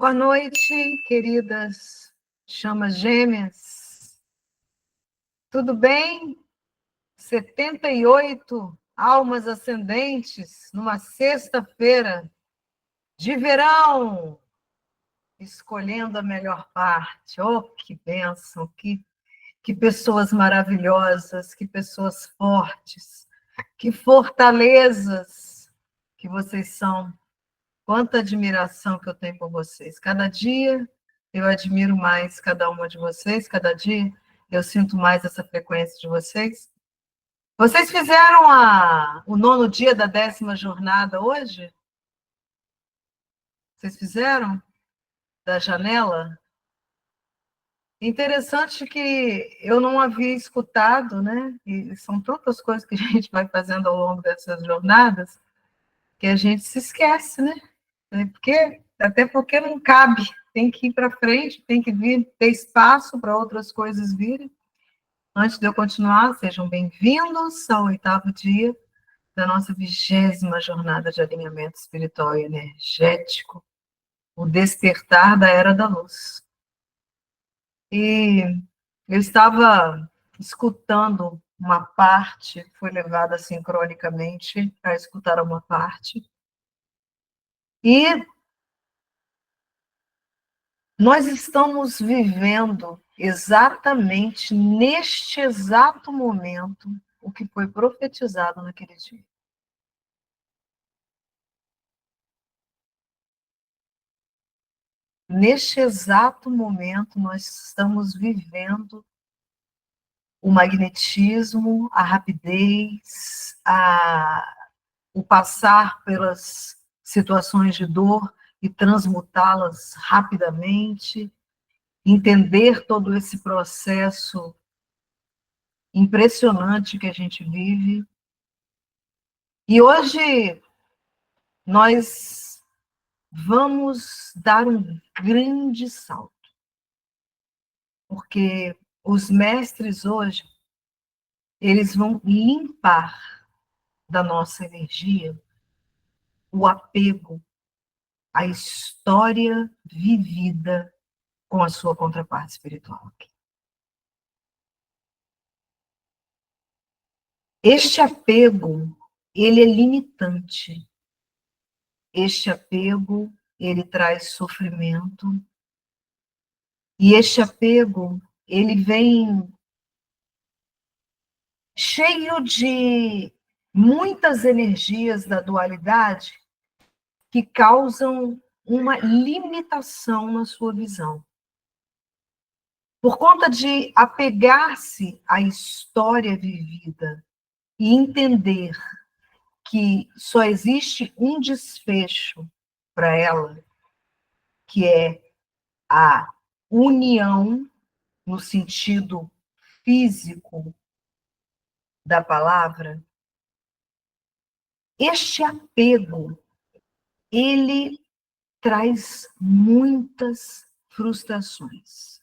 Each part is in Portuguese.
Boa noite, queridas chamas gêmeas. Tudo bem? 78 almas ascendentes numa sexta-feira de verão, escolhendo a melhor parte. Oh, que bênção, que pessoas maravilhosas, que pessoas fortes, que fortalezas que vocês são. Quanta admiração que eu tenho por vocês. Cada dia eu admiro mais cada uma de vocês, cada dia eu sinto mais essa frequência de vocês. Vocês fizeram o 9º dia da 10ª jornada hoje? Vocês fizeram? Da janela? Interessante que eu não havia escutado, né? E são tantas coisas que a gente vai fazendo ao longo dessas jornadas que a gente se esquece, né? Até porque não cabe, tem que ir para frente, tem que vir, ter espaço para outras coisas virem. Antes de eu continuar, sejam bem-vindos ao 8º dia da nossa 20ª jornada de alinhamento espiritual e energético, o despertar da Era da Luz. E eu estava escutando uma parte, foi levada sincronicamente a escutar uma parte, e nós estamos vivendo exatamente neste exato momento o que foi profetizado naquele dia. Neste exato momento, nós estamos vivendo o magnetismo, a rapidez, o passar pelas situações de dor e transmutá-las rapidamente, entender todo esse processo impressionante que a gente vive. E hoje nós vamos dar um grande salto, porque os mestres hoje, eles vão limpar da nossa energia o apego à história vivida com a sua contraparte espiritual. Este apego, ele é limitante. Este apego, ele traz sofrimento. E este apego, ele vem cheio de muitas energias da dualidade que causam uma limitação na sua visão. Por conta de apegar-se à história vivida e entender que só existe um desfecho para ela, que é a união, no sentido físico da palavra, este apego, ele traz muitas frustrações.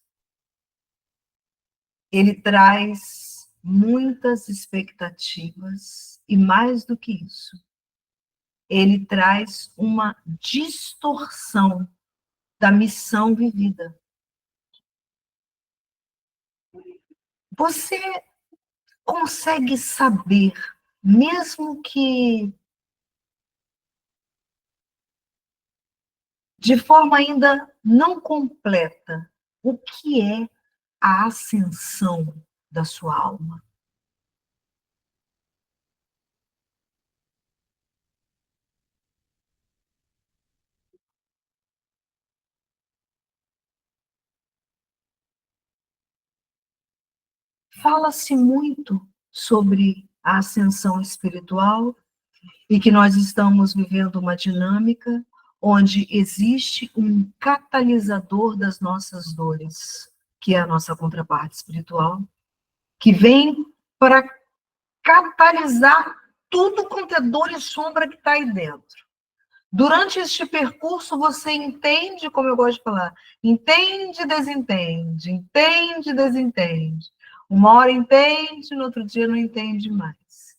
Ele traz muitas expectativas e, mais do que isso, ele traz uma distorção da missão vivida. Você consegue saber, mesmo que de forma ainda não completa, o que é a ascensão da sua alma? Fala-se muito sobre a ascensão espiritual e que nós estamos vivendo uma dinâmica onde existe um catalisador das nossas dores, que é a nossa contraparte espiritual, que vem para catalisar tudo quanto é dor e sombra que está aí dentro. Durante este percurso, você entende, como eu gosto de falar, entende, desentende, desentende. Uma hora entende, no outro dia não entende mais.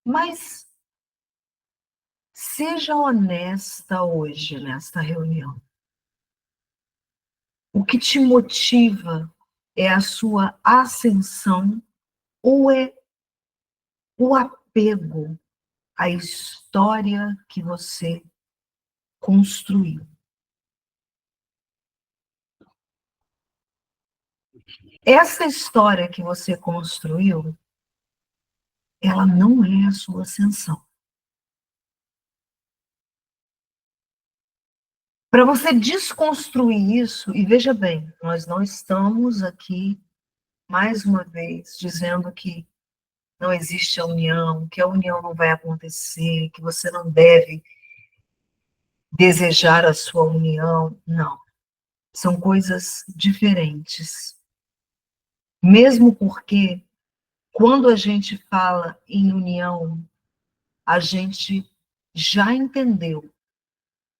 Mas seja honesta hoje nesta reunião. O que te motiva é a sua ascensão ou é o apego à história que você construiu? Essa história que você construiu, ela não é a sua ascensão. Para você desconstruir isso, e veja bem, nós não estamos aqui, mais uma vez, dizendo que não existe a união, que a união não vai acontecer, que você não deve desejar a sua união. Não. São coisas diferentes. Mesmo porque, quando a gente fala em união, a gente já entendeu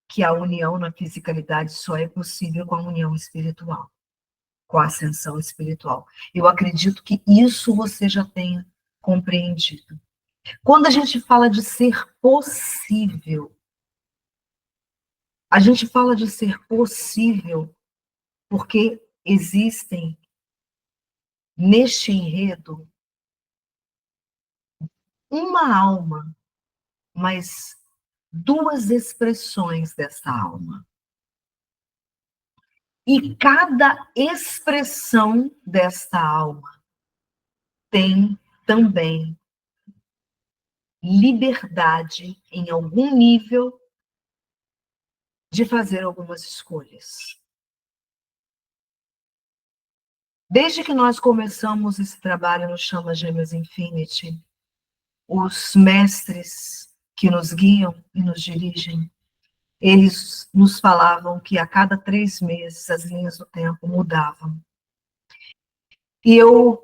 que a união na fisicalidade só é possível com a união espiritual, com a ascensão espiritual. Eu acredito que isso você já tenha compreendido. Quando a gente fala de ser possível, a gente fala de ser possível porque existem neste enredo uma alma, mas duas expressões dessa alma. E cada expressão desta alma tem também liberdade, em algum nível, de fazer algumas escolhas. Desde que nós começamos esse trabalho no Chama Gêmeas Infinity, os mestres que nos guiam e nos dirigem, eles nos falavam que a cada 3 meses as linhas do tempo mudavam. E eu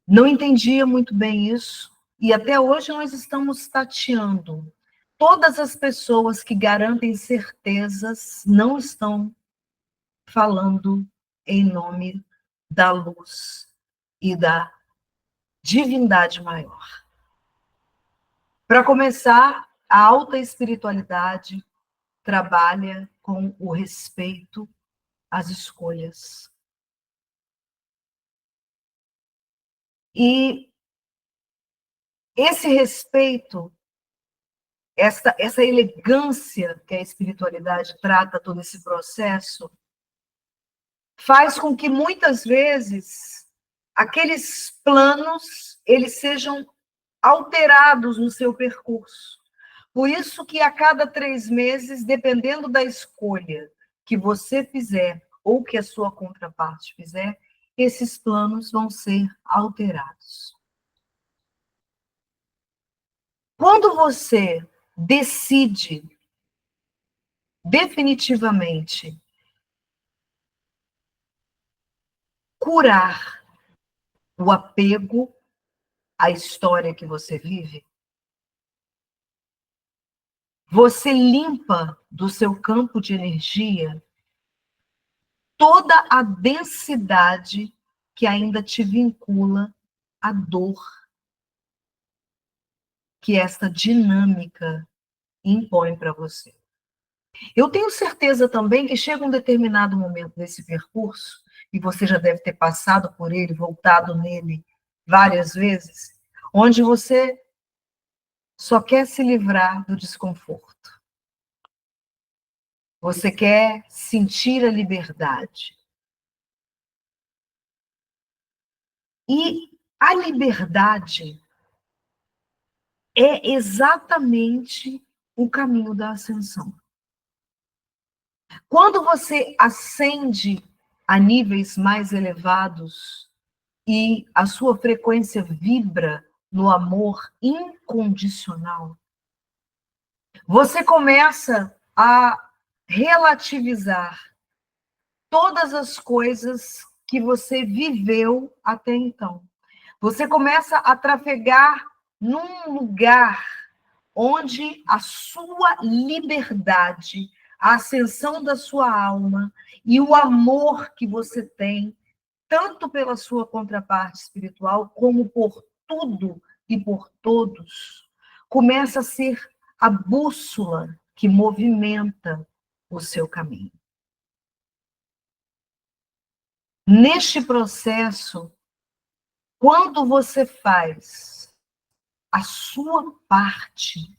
não entendia muito bem isso, e até hoje nós estamos tateando. Todas as pessoas que garantem certezas não estão falando em nome da luz e da divindade maior. Para começar, a alta espiritualidade trabalha com o respeito às escolhas. E esse respeito, essa elegância que a espiritualidade trata todo esse processo, faz com que muitas vezes aqueles planos eles sejam alterados no seu percurso. Por isso que a cada 3 meses, dependendo da escolha que você fizer ou que a sua contraparte fizer, esses planos vão ser alterados. Quando você decide definitivamente curar o apego à história que você vive, você limpa do seu campo de energia toda a densidade que ainda te vincula à dor que essa dinâmica impõe para você. Eu tenho certeza também que chega um determinado momento desse percurso, e você já deve ter passado por ele, voltado nele várias vezes, onde você só quer se livrar do desconforto. Você quer sentir a liberdade. E a liberdade é exatamente o caminho da ascensão. Quando você ascende a níveis mais elevados e a sua frequência vibra no amor incondicional, você começa a relativizar todas as coisas que você viveu até então. Você começa a trafegar num lugar onde a sua liberdade, a ascensão da sua alma e o amor que você tem, tanto pela sua contraparte espiritual, como por tudo e por todos, começa a ser a bússola que movimenta o seu caminho. Neste processo, quando você faz a sua parte,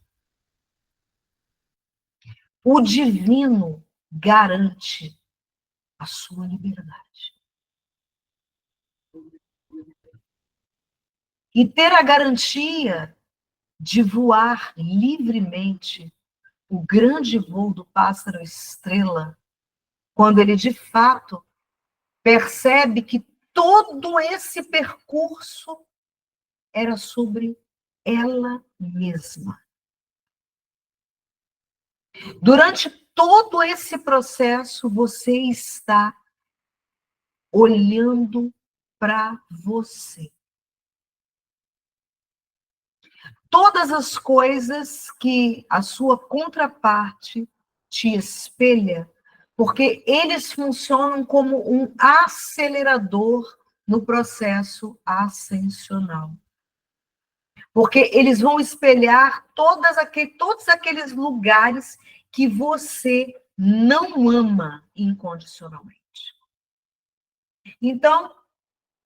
o divino garante a sua liberdade. E ter a garantia de voar livremente o grande voo do pássaro estrela, quando ele de fato percebe que todo esse percurso era sobre ela mesma. Durante todo esse processo, você está olhando para você. Todas as coisas que a sua contraparte te espelha, porque eles funcionam como um acelerador no processo ascensional. Porque eles vão espelhar todos aqueles lugares que você não ama incondicionalmente. Então,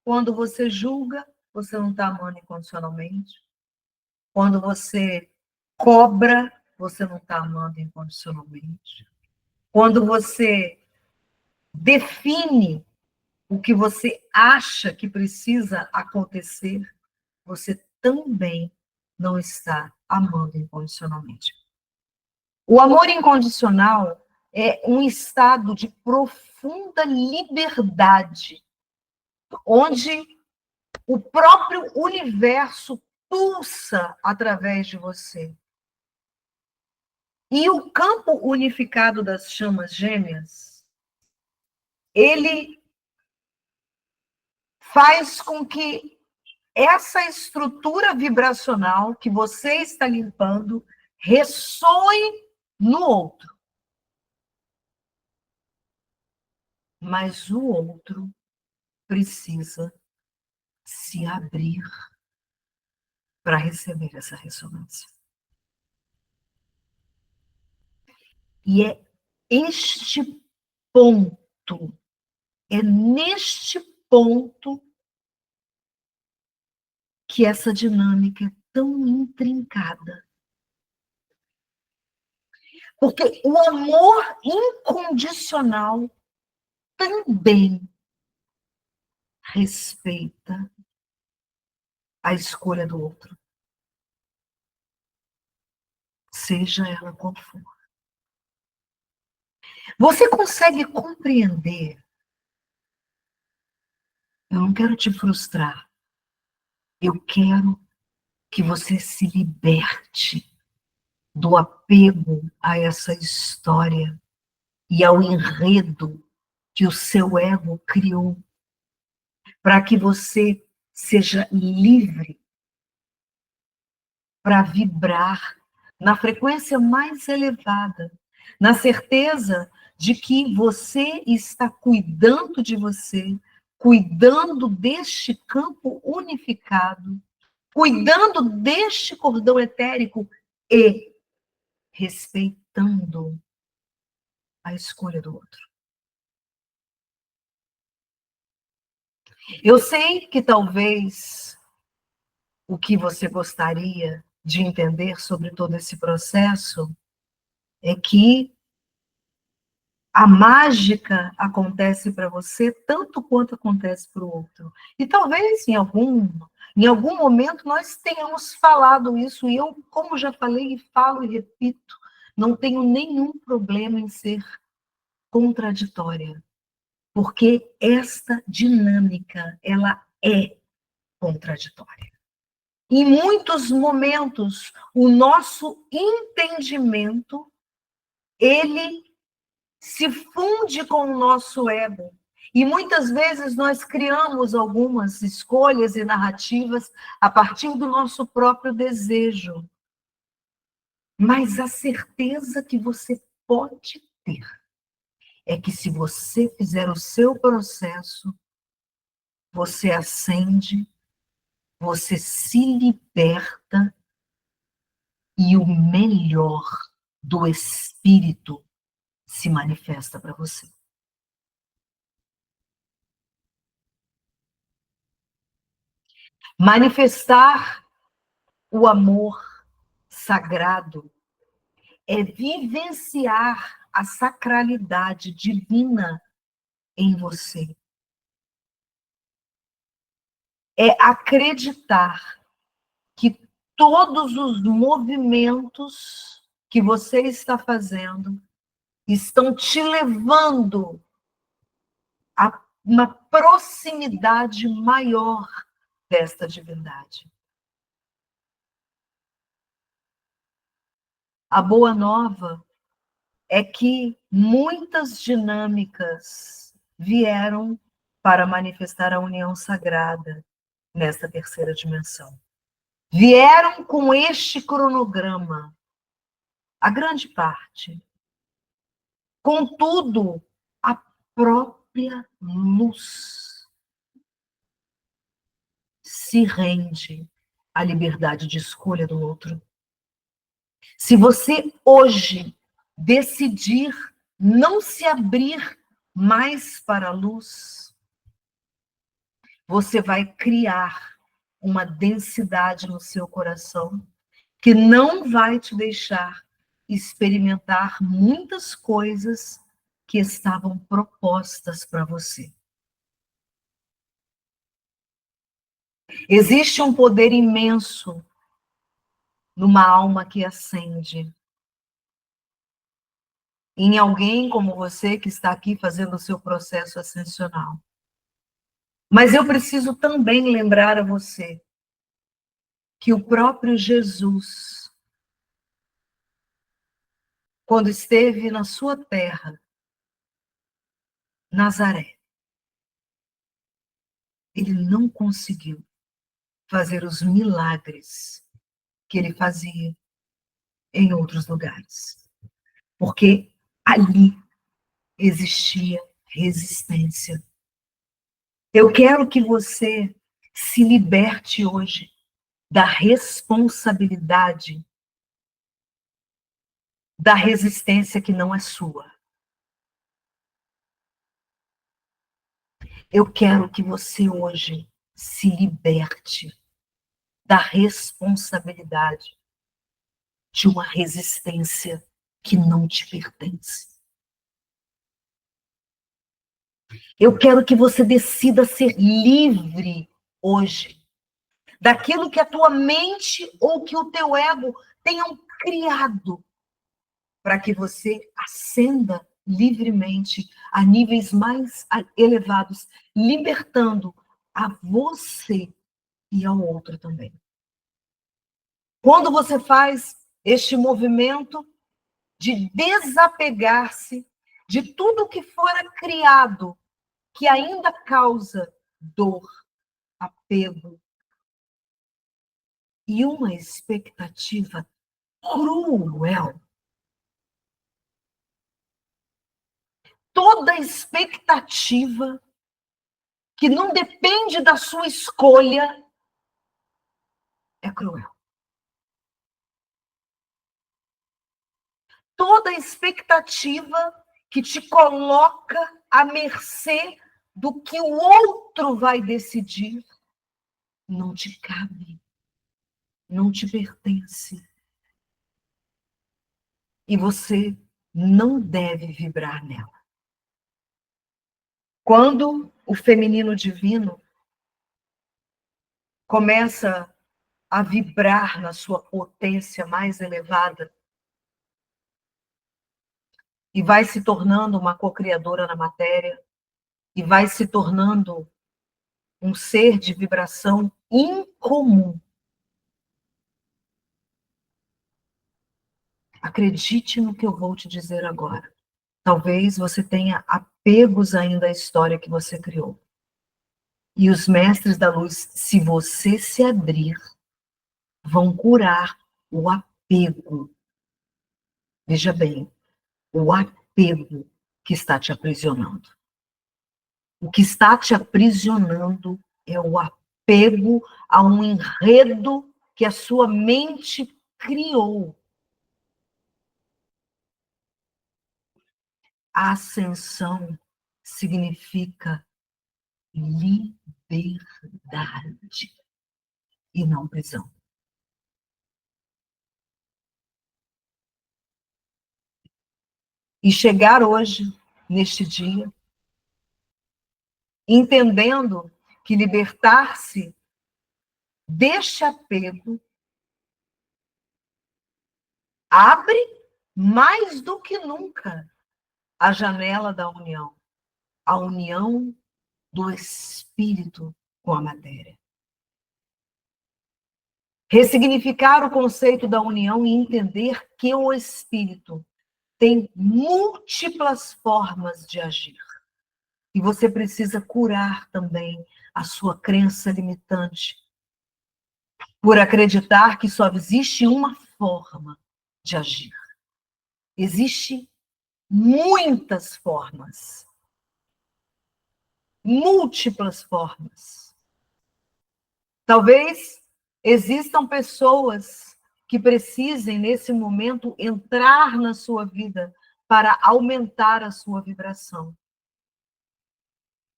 quando você julga, você não está amando incondicionalmente. Quando você cobra, você não está amando incondicionalmente. Quando você define o que você acha que precisa acontecer, você também não está amando incondicionalmente. O amor incondicional é um estado de profunda liberdade, onde o próprio universo pulsa através de você. E o campo unificado das chamas gêmeas, ele faz com que essa estrutura vibracional que você está limpando ressoe no outro. Mas o outro precisa se abrir para receber essa ressonância. E é este ponto, é neste ponto que essa dinâmica é tão intrincada. Porque o amor incondicional também respeita a escolha do outro, seja ela qual for. Você consegue compreender? Eu não quero te frustrar. Eu quero que você se liberte do apego a essa história e ao enredo que o seu ego criou, para que você seja livre para vibrar na frequência mais elevada, na certeza de que você está cuidando de você, cuidando deste campo unificado, cuidando deste cordão etérico e respeitando a escolha do outro. Eu sei que talvez o que você gostaria de entender sobre todo esse processo é que a mágica acontece para você tanto quanto acontece para o outro. E talvez em algum momento nós tenhamos falado isso, e eu, como já falei e falo e repito, não tenho nenhum problema em ser contraditória, porque esta dinâmica, ela é contraditória. Em muitos momentos, o nosso entendimento, ele se funde com o nosso ego. E muitas vezes nós criamos algumas escolhas e narrativas a partir do nosso próprio desejo. Mas a certeza que você pode ter é que se você fizer o seu processo, você acende, você se liberta e o melhor do espírito se manifesta para você. Manifestar o amor sagrado é vivenciar a sacralidade divina em você. É acreditar que todos os movimentos que você está fazendo estão te levando a uma proximidade maior desta divindade. A boa nova é que muitas dinâmicas vieram para manifestar a união sagrada nesta terceira dimensão. Vieram com este cronograma, a grande parte. Contudo, a própria luz se rende à liberdade de escolha do outro. Se você hoje decidir não se abrir mais para a luz, você vai criar uma densidade no seu coração que não vai te deixar experimentar muitas coisas que estavam propostas para você. Existe um poder imenso numa alma que ascende. Em alguém como você que está aqui fazendo o seu processo ascensional. Mas eu preciso também lembrar a você que o próprio Jesus, quando esteve na sua terra, Nazaré, ele não conseguiu fazer os milagres que ele fazia em outros lugares. Porque ali existia resistência. Eu quero que você se liberte hoje da responsabilidade da resistência que não é sua. Eu quero que você hoje se liberte da responsabilidade de uma resistência que não te pertence. Eu quero que você decida ser livre hoje daquilo que a tua mente ou que o teu ego tenham criado para que você ascenda livremente a níveis mais elevados, libertando a você e ao outro também. Quando você faz este movimento de desapegar-se de tudo que fora criado, que ainda causa dor, apego e uma expectativa cruel. Toda expectativa que não depende da sua escolha é cruel. Toda expectativa que te coloca à mercê do que o outro vai decidir não te cabe, não te pertence. E você não deve vibrar nela. Quando o feminino divino começa a vibrar na sua potência mais elevada e vai se tornando uma co-criadora na matéria e vai se tornando um ser de vibração incomum. Acredite no que eu vou te dizer agora. Talvez você tenha apegos ainda à história que você criou. E os mestres da luz, se você se abrir, vão curar o apego. Veja bem, o apego que está te aprisionando. O que está te aprisionando é o apego a um enredo que a sua mente criou. A ascensão significa liberdade. e não prisão. E chegar hoje, neste dia, entendendo que libertar-se deste apego abre mais do que nunca a janela da união, a união do espírito com a matéria. Ressignificar o conceito da união e entender que o espírito tem múltiplas formas de agir. E você precisa curar também a sua crença limitante, por acreditar que só existe uma forma de agir. Existem muitas formas, múltiplas formas. Talvez existam pessoas que precisem, nesse momento, entrar na sua vida para aumentar a sua vibração.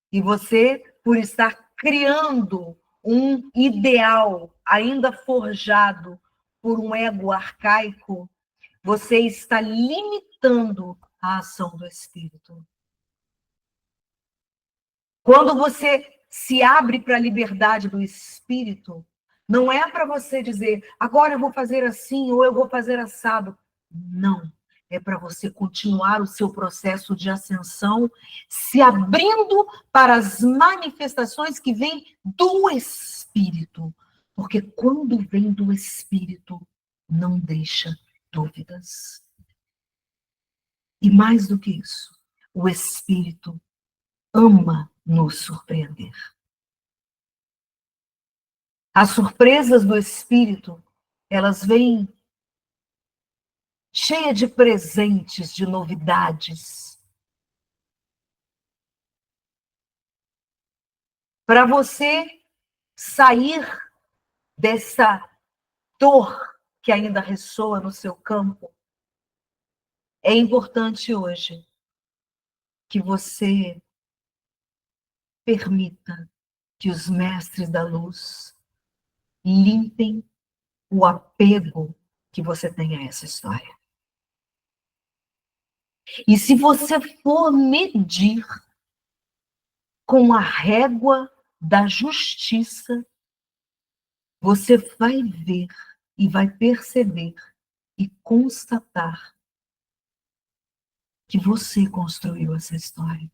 E você, por estar criando um ideal ainda forjado por um ego arcaico, você está limitando a ação do espírito. Quando você se abre para a liberdade do espírito, não é para você dizer, agora eu vou fazer assim ou eu vou fazer assado. Não. É para você continuar o seu processo de ascensão, se abrindo para as manifestações que vêm do espírito. Porque quando vem do espírito, não deixa dúvidas. E mais do que isso, o espírito ama nos surpreender. As surpresas do espírito, elas vêm cheias de presentes, de novidades. Para você sair dessa dor que ainda ressoa no seu campo, é importante hoje que você permita que os mestres da luz limpem o apego que você tem a essa história. E se você for medir com a régua da justiça, você vai ver e vai perceber e constatar que você construiu essa história.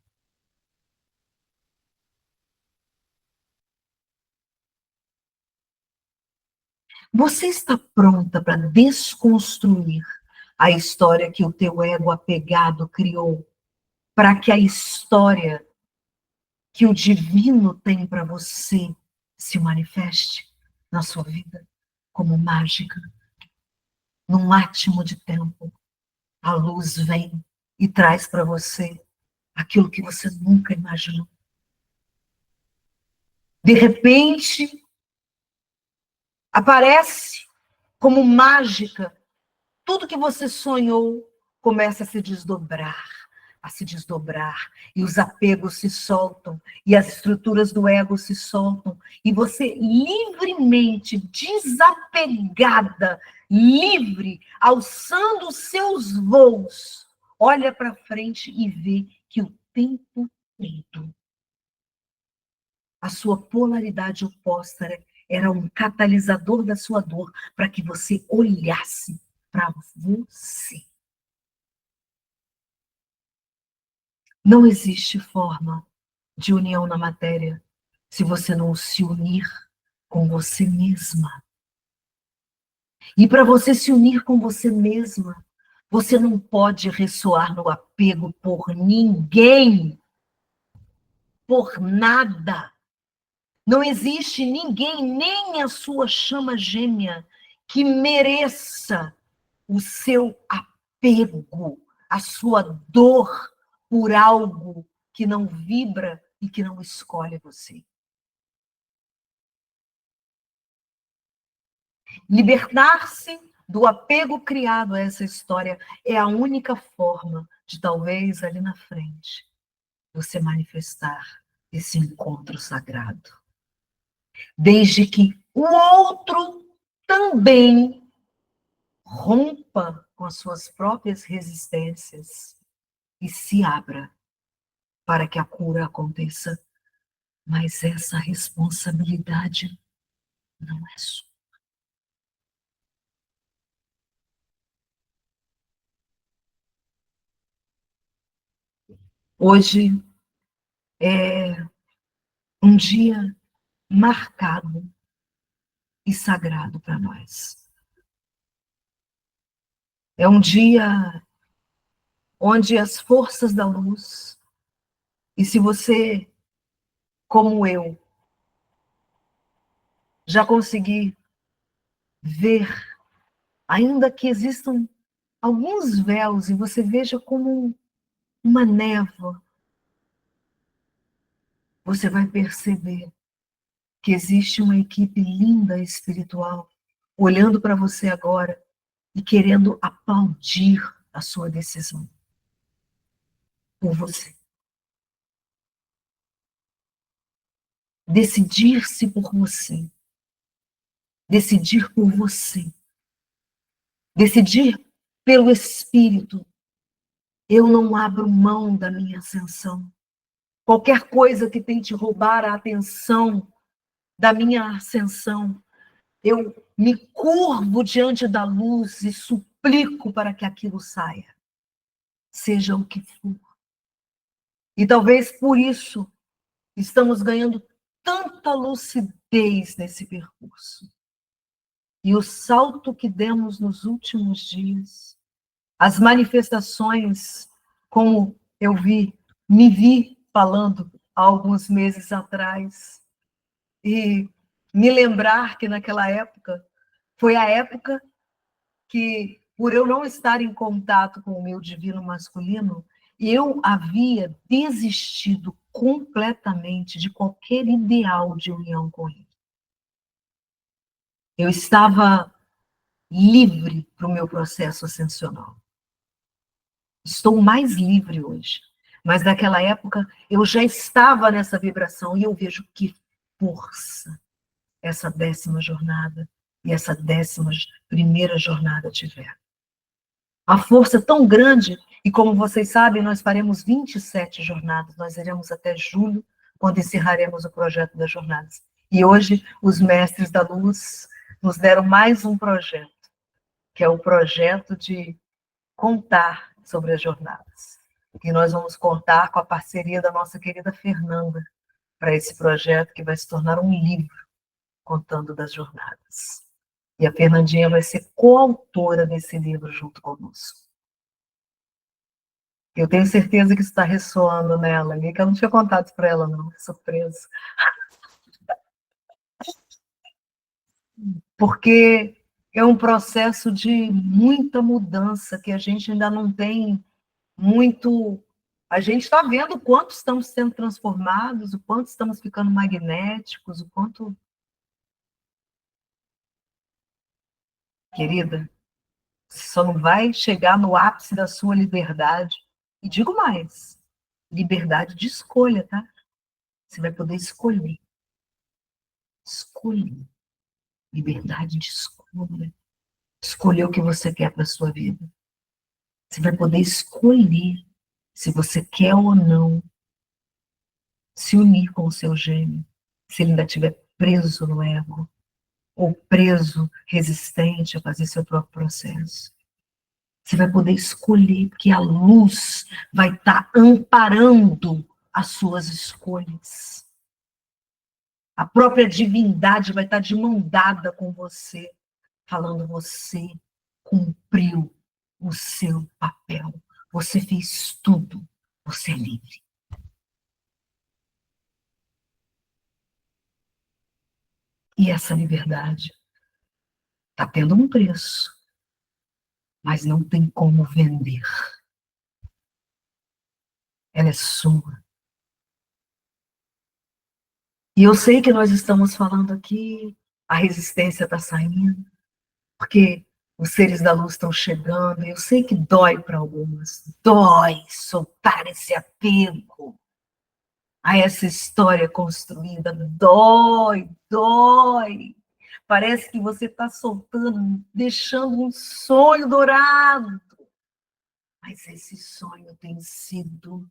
Você está pronta para desconstruir a história que o teu ego apegado criou, para que a história que o divino tem para você se manifeste na sua vida como mágica? Num átimo de tempo, a luz vem e traz para você aquilo que você nunca imaginou. De repente, aparece como mágica, tudo que você sonhou começa a se desdobrar, e os apegos se soltam, e as estruturas do ego se soltam, e você livremente, desapegada, livre, alçando os seus voos, olha para frente e vê que o tempo todo a sua polaridade oposta era um catalisador da sua dor para que você olhasse para você. Não existe forma de união na matéria se você não se unir com você mesma. E para você se unir com você mesma, você não pode ressoar no apego por ninguém, por nada. Não existe ninguém, nem a sua chama gêmea, que mereça o seu apego, a sua dor por algo que não vibra e que não escolhe você. Libertar-se do apego criado a essa história é a única forma de, talvez, ali na frente, você manifestar esse encontro sagrado. Desde que o outro também rompa com as suas próprias resistências e se abra para que a cura aconteça. Mas essa responsabilidade não é sua. Hoje é um dia marcado e sagrado para nós. É um dia onde as forças da luz, e se você, como eu, já conseguir ver, ainda que existam alguns véus, e você veja como uma névoa, você vai perceber que existe uma equipe linda espiritual olhando para você agora e querendo aplaudir a sua decisão por você. Decidir-se por você. Decidir por você. Decidir pelo Espírito. Eu não abro mão da minha ascensão. Qualquer coisa que tente roubar a atenção da minha ascensão, eu me curvo diante da luz e suplico para que aquilo saia, seja o que for. E talvez por isso estamos ganhando tanta lucidez nesse percurso. E o salto que demos nos últimos dias, as manifestações, como eu me vi falando há alguns meses atrás, e me lembrar que naquela época foi a época que, por eu não estar em contato com o meu divino masculino, eu havia desistido completamente de qualquer ideal de união com ele. Eu estava livre para o meu processo ascensional. Estou mais livre hoje. Mas naquela época eu já estava nessa vibração e eu vejo que força essa 10ª jornada e essa 11ª jornada tiver. A força é tão grande, e como vocês sabem, nós faremos 27 jornadas, nós iremos até julho, quando encerraremos o projeto das jornadas. E hoje, os mestres da luz nos deram mais um projeto, que é o projeto de contar sobre as jornadas. E nós vamos contar com a parceria da nossa querida Fernanda, para esse projeto que vai se tornar um livro, contando das jornadas. E a Fernandinha vai ser coautora desse livro junto conosco. Eu tenho certeza que isso está ressoando nela, que eu não tinha contado isso para ela, não, é surpresa. Porque é um processo de muita mudança, que a gente ainda não tem muito... A gente está vendo o quanto estamos sendo transformados, o quanto estamos ficando magnéticos, o quanto... Querida, você só não vai chegar no ápice da sua liberdade. E digo mais, liberdade de escolha, tá? Você vai poder escolher. Escolher. Liberdade de escolha. Escolher o que você quer para a sua vida. Você vai poder escolher se você quer ou não se unir com o seu gêmeo, se ele ainda estiver preso no ego, ou preso, resistente a fazer seu próprio processo. Você vai poder escolher, porque a luz vai estar amparando as suas escolhas. A própria divindade vai estar de mão dada com você, falando: você cumpriu o seu papel, você fez tudo, você é livre. E essa liberdade está tendo um preço, mas não tem como vender. Ela é sua. E eu sei que nós estamos falando aqui, a resistência está saindo, porque os seres da luz estão chegando, e eu sei que dói para algumas, dói soltar esse apego a essa história construída, dói, dói. Parece que você está soltando, deixando um sonho dourado. Mas esse sonho tem sido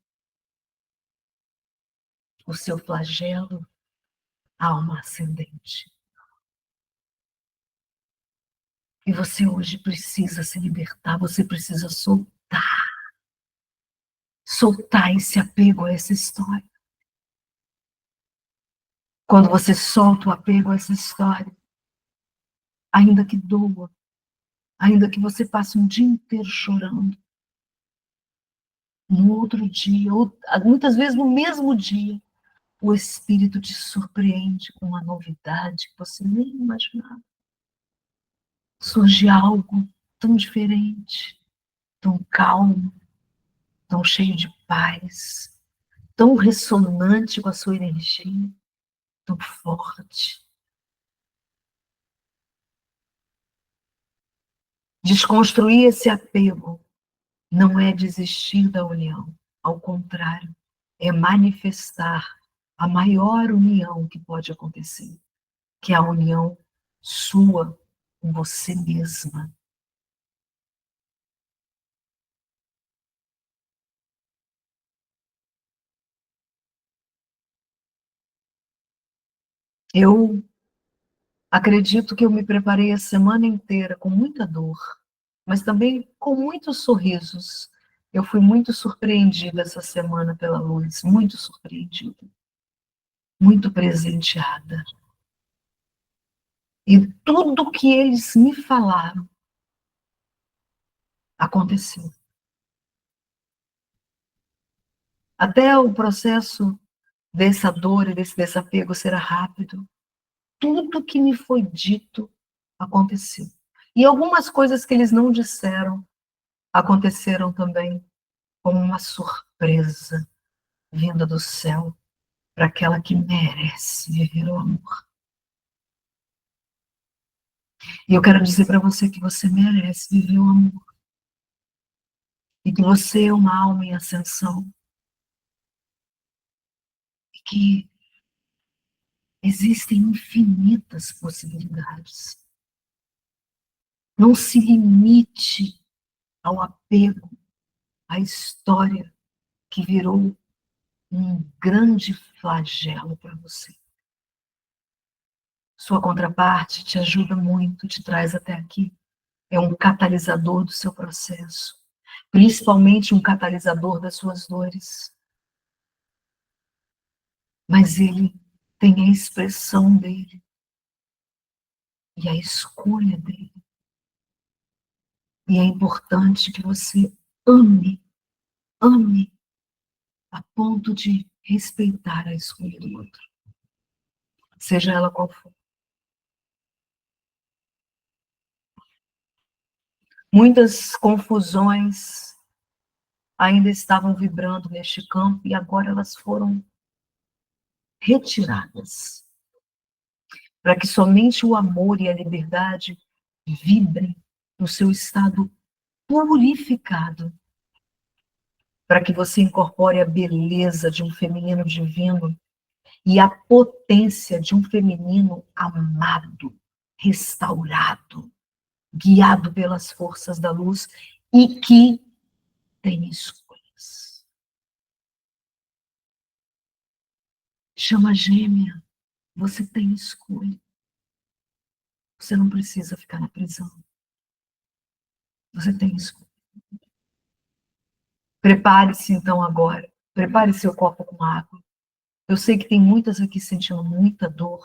o seu flagelo, alma ascendente. E você hoje precisa se libertar, você precisa soltar. Soltar esse apego a essa história. Quando você solta o apego a essa história, ainda que doa, ainda que você passe um dia inteiro chorando, no outro dia, ou muitas vezes no mesmo dia, o Espírito te surpreende com uma novidade que você nem imaginava. Surge algo tão diferente, tão calmo, tão cheio de paz, tão ressonante com a sua energia, tão forte. Desconstruir esse apego não é desistir da união, ao contrário, é manifestar a maior união que pode acontecer, que é a união sua com você mesma. Eu acredito que eu me preparei a semana inteira com muita dor, mas também com muitos sorrisos. Eu fui muito surpreendida essa semana pela luz, muito surpreendida, muito presenteada. E tudo que eles me falaram aconteceu. Até o processo dessa dor e desse desapego será rápido. Tudo que me foi dito aconteceu. E algumas coisas que eles não disseram aconteceram também como uma surpresa vinda do céu para aquela que merece viver o amor. E eu quero dizer para você que você merece viver o amor. E que você é uma alma em ascensão. E que existem infinitas possibilidades. Não se limite ao apego, à história que virou um grande flagelo para você. Sua contraparte te ajuda muito, te traz até aqui. É um catalisador do seu processo, principalmente um catalisador das suas dores. Mas ele tem a expressão dele e a escolha dele. E é importante que você ame, ame, a ponto de respeitar a escolha do outro, seja ela qual for. Muitas confusões ainda estavam vibrando neste campo e agora elas foram retiradas, para que somente o amor e a liberdade vibrem no seu estado purificado, para que você incorpore a beleza de um feminino divino e a potência de um feminino amado, restaurado, guiado pelas forças da luz e que tem escolhas. Chama gêmea, você tem escolha. Você não precisa ficar na prisão. Você tem escolha. Prepare-se então agora. Prepare seu copo com água. Eu sei que tem muitas aqui sentindo muita dor.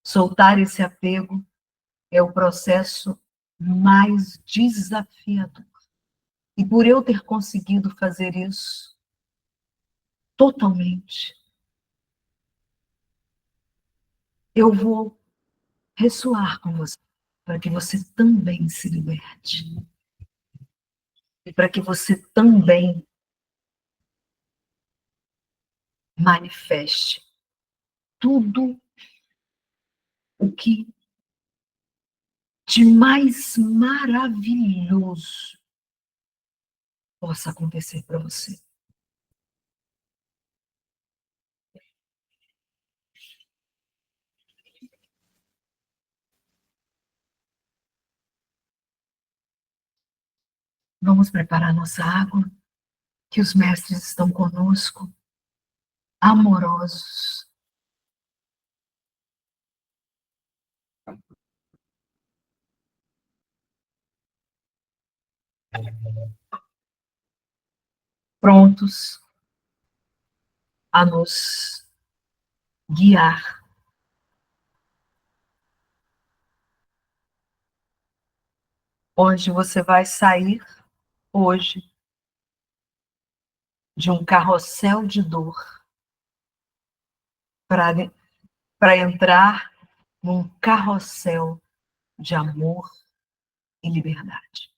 Soltar esse apego é o processo mais desafiador. E por eu ter conseguido fazer isso totalmente, eu vou ressoar com você, para que você também se liberte. E para que você também manifeste tudo o que de mais maravilhoso possa acontecer para você. Vamos preparar nossa água, que os mestres estão conosco, amorosos. Prontos a nos guiar. Onde você vai sair hoje de um carrossel de dor para entrar num carrossel de amor e liberdade.